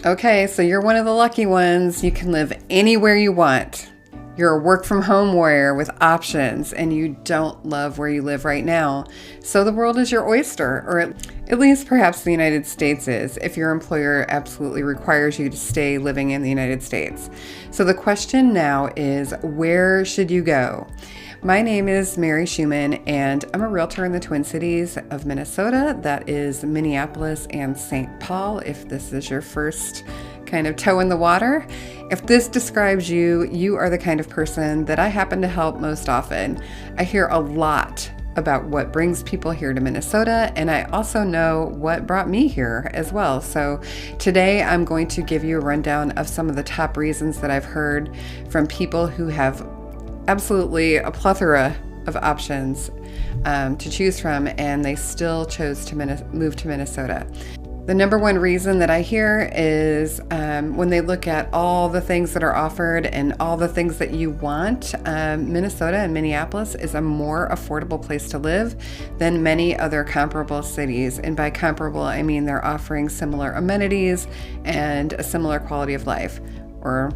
Okay, so you're one of the lucky ones. You can live anywhere you want. You're a work from home warrior with options, and you don't love where you live right now. So the world is your oyster, or at least perhaps the United States is, if your employer absolutely requires you to stay living in the United States. So the question now is, where should you go? My name is Mary Schumann, and I'm a realtor in the Twin Cities of Minnesota. That is Minneapolis and St. Paul, if this is your first kind of toe in the water. If this describes you, you are the kind of person that I happen to help most often. I hear a lot about what brings people here to Minnesota, and I also know what brought me here as well. So today I'm going to give you a rundown of some of the top reasons that I've heard from people who have absolutely a plethora of options to choose from, and they still chose to move to Minnesota. The number one reason that I hear is when they look at all the things that are offered and all the things that you want, Minnesota and Minneapolis is a more affordable place to live than many other comparable cities. And by comparable, I mean they're offering similar amenities and a similar quality of life or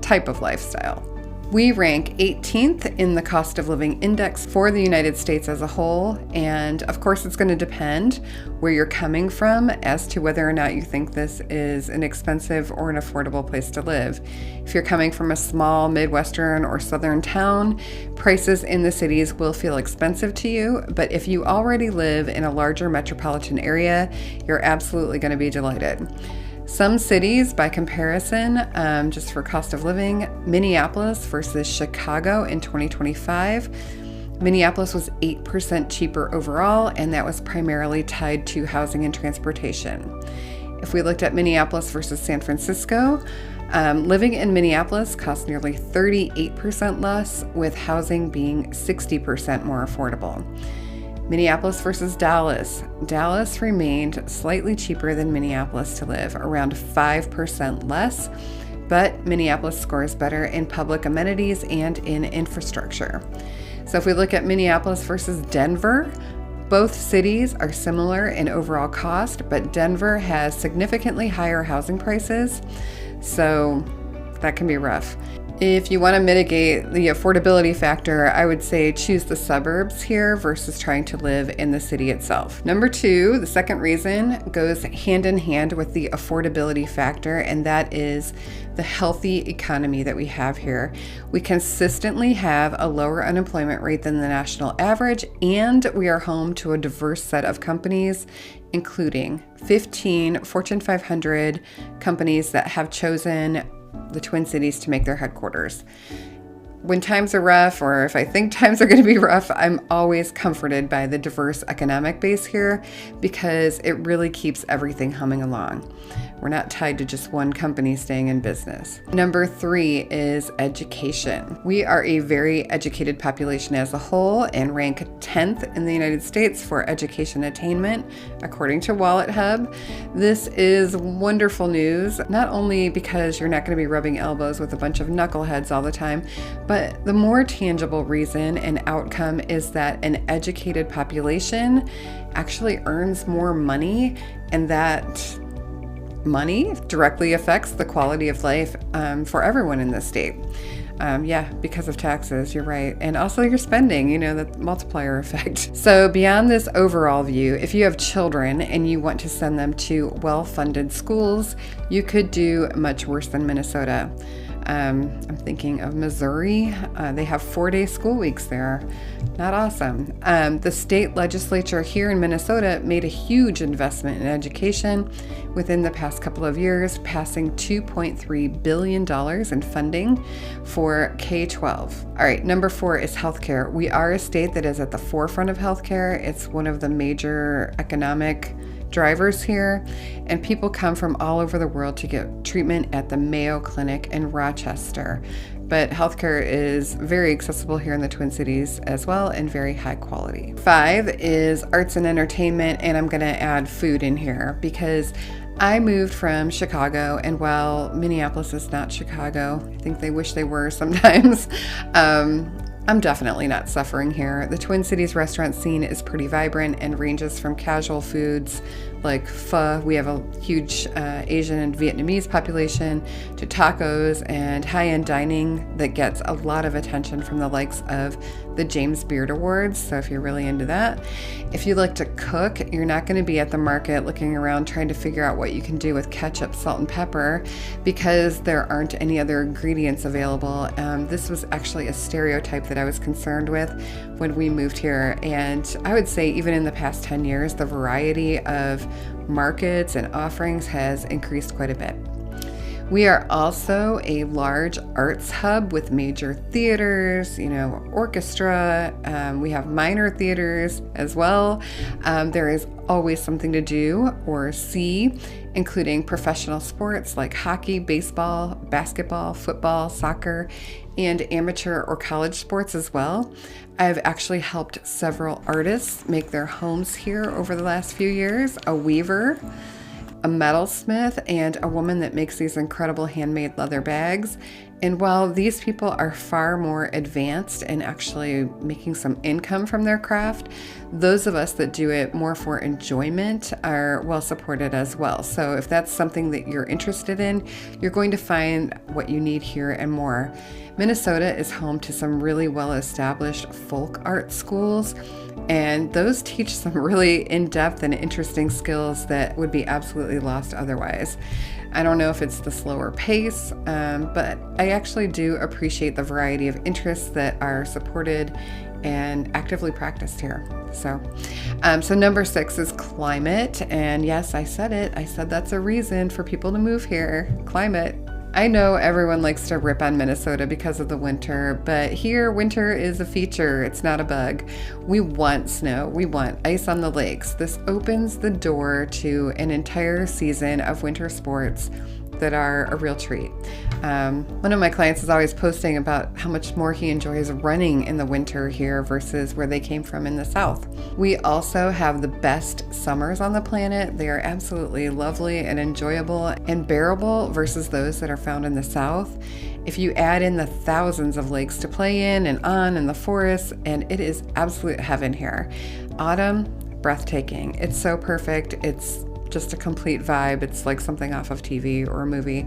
type of lifestyle. We rank 18th in the cost of living index for the United States as a whole, and of course it's going to depend where you're coming from as to whether or not you think this is an expensive or an affordable place to live. If you're coming from a small Midwestern or Southern town, prices in the cities will feel expensive to you, but if you already live in a larger metropolitan area, you're absolutely going to be delighted. Some cities, by comparison, just for cost of living, Minneapolis versus Chicago in 2025, Minneapolis was 8% cheaper overall, and that was primarily tied to housing and transportation. If we looked at Minneapolis versus San Francisco, living in Minneapolis cost nearly 38% less, with housing being 60% more affordable. Minneapolis versus Dallas. Dallas remained slightly cheaper than Minneapolis to live, around 5% less, but Minneapolis scores better in public amenities and in infrastructure. So if we look at Minneapolis versus Denver, both cities are similar in overall cost, but Denver has significantly higher housing prices, so that can be rough. If you want to mitigate the affordability factor, I would say choose the suburbs here versus trying to live in the city itself. Number two, the second reason goes hand in hand with the affordability factor, and that is the healthy economy that we have here. We consistently have a lower unemployment rate than the national average, and we are home to a diverse set of companies, including 15 Fortune 500 companies that have chosen the Twin Cities to make their headquarters. When times are rough, or if I think times are going to be rough, I'm always comforted by the diverse economic base here because it really keeps everything humming along. We're not tied to just one company staying in business. Number three is education. We are a very educated population as a whole and rank 10th in the United States for education attainment, according to Wallet Hub. This is wonderful news, not only because you're not going to be rubbing elbows with a bunch of knuckleheads all the time, but the more tangible reason and outcome is that an educated population actually earns more money, and that money directly affects the quality of life for everyone in this state. Because of taxes, you're right. And also your spending, the multiplier effect. So beyond this overall view, if you have children and you want to send them to well-funded schools, you could do much worse than Minnesota. I'm thinking of Missouri. They have 4-day school weeks there. Not awesome. The state legislature here in Minnesota made a huge investment in education within the past couple of years, passing $2.3 billion in funding for K-12. All right, number 4 is healthcare. We are a state that is at the forefront of healthcare. It's one of the major economic drivers here, and people come from all over the world to get treatment at the Mayo Clinic in Rochester. But healthcare is very accessible here in the Twin Cities as well, and very high quality. 5 is arts and entertainment, and I'm going to add food in here because I moved from Chicago, and while Minneapolis is not Chicago, I think they wish they were sometimes, I'm definitely not suffering here. The Twin Cities restaurant scene is pretty vibrant and ranges from casual foods like pho. We have a huge Asian and Vietnamese population, to tacos and high-end dining that gets a lot of attention from the likes of the James Beard Awards. So if you're really into that, if you like to cook, you're not going to be at the market looking around trying to figure out what you can do with ketchup, salt, and pepper because there aren't any other ingredients available. This was actually a stereotype that I was concerned with when we moved here. And I would say even in the past 10 years, the variety of markets and offerings has increased quite a bit. We are also a large arts hub with major theaters, orchestra. We have minor theaters as well. There is always something to do or see, including professional sports like hockey, baseball, basketball, football, soccer, and amateur or college sports as well. I've actually helped several artists make their homes here over the last few years. A weaver, a metalsmith, and a woman that makes these incredible handmade leather bags. And while these people are far more advanced in actually making some income from their craft, those of us that do it more for enjoyment are well supported as well. So if that's something that you're interested in, you're going to find what you need here and more. Minnesota is home to some really well-established folk art schools, and those teach some really in-depth and interesting skills that would be absolutely lost otherwise. I don't know if it's the slower pace, but I actually do appreciate the variety of interests that are supported and actively practiced here. So number 6 is climate. And yes, I said it. I said that's a reason for people to move here. Climate. I know everyone likes to rip on Minnesota because of the winter, but here winter is a feature. It's not a bug. We want snow. We want ice on the lakes. This opens the door to an entire season of winter sports that are a real treat. One of my clients is always posting about how much more he enjoys running in the winter here versus where they came from in the South. We also have the best summers on the planet. They are absolutely lovely and enjoyable and bearable versus those that are found in the South. If you add in the thousands of lakes to play in and on in the forests, and it is absolute heaven here. Autumn, breathtaking. It's so perfect. It's just a complete vibe. It's like something off of TV or a movie.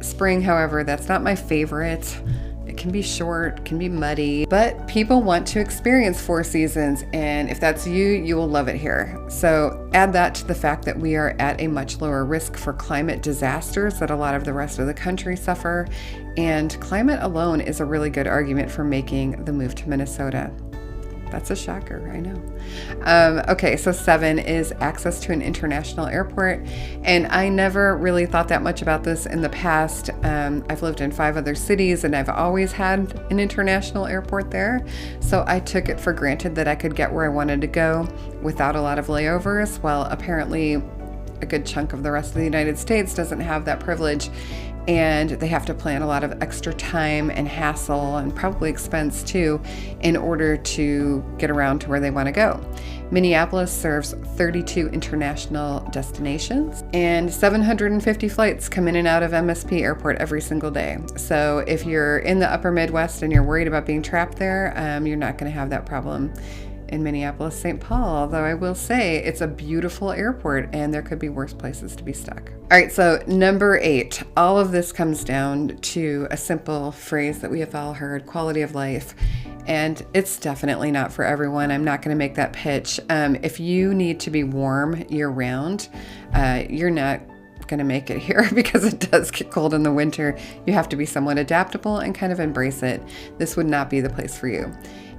Spring, however, that's not my favorite. It can be short, can be muddy, but people want to experience 4 seasons, and if that's you, you will love it here. So add that to the fact that we are at a much lower risk for climate disasters that a lot of the rest of the country suffer, and climate alone is a really good argument for making the move to Minnesota. That's a shocker, I know. Okay, so 7 is access to an international airport. And I never really thought that much about this in the past. I've lived in 5 other cities and I've always had an international airport there. So I took it for granted that I could get where I wanted to go without a lot of layovers. Well, apparently a good chunk of the rest of the United States doesn't have that privilege, and they have to plan a lot of extra time and hassle and probably expense too in order to get around to where they want to go. Minneapolis serves 32 international destinations, and 750 flights come in and out of MSP Airport every single day. So if you're in the upper Midwest and you're worried about being trapped there, you're not going to have that problem in Minneapolis, St. Paul, although I will say it's a beautiful airport and there could be worse places to be stuck. All right, so number 8, all of this comes down to a simple phrase that we have all heard, quality of life. And it's definitely not for everyone. I'm not going to make that pitch. If you need to be warm year round, you're not going to make it here because it does get cold in the winter. You have to be somewhat adaptable and kind of embrace it. This would not be the place for you.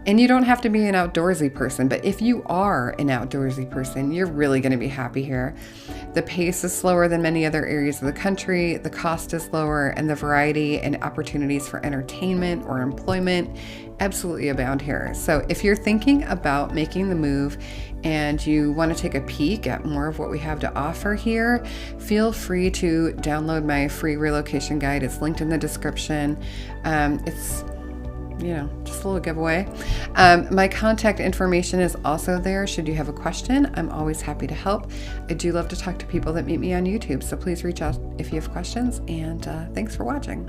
And you don't have to be an outdoorsy person, but if you are an outdoorsy person, you're really going to be happy here. The pace is slower than many other areas of the country, the cost is lower, and the variety and opportunities for entertainment or employment absolutely abound here. So if you're thinking about making the move and you want to take a peek at more of what we have to offer here, feel free to download my free relocation guide. It's linked in the description. It's just a little giveaway. My contact information is also there. Should you have a question, I'm always happy to help. I do love to talk to people that meet me on YouTube, so please reach out if you have questions, and thanks for watching.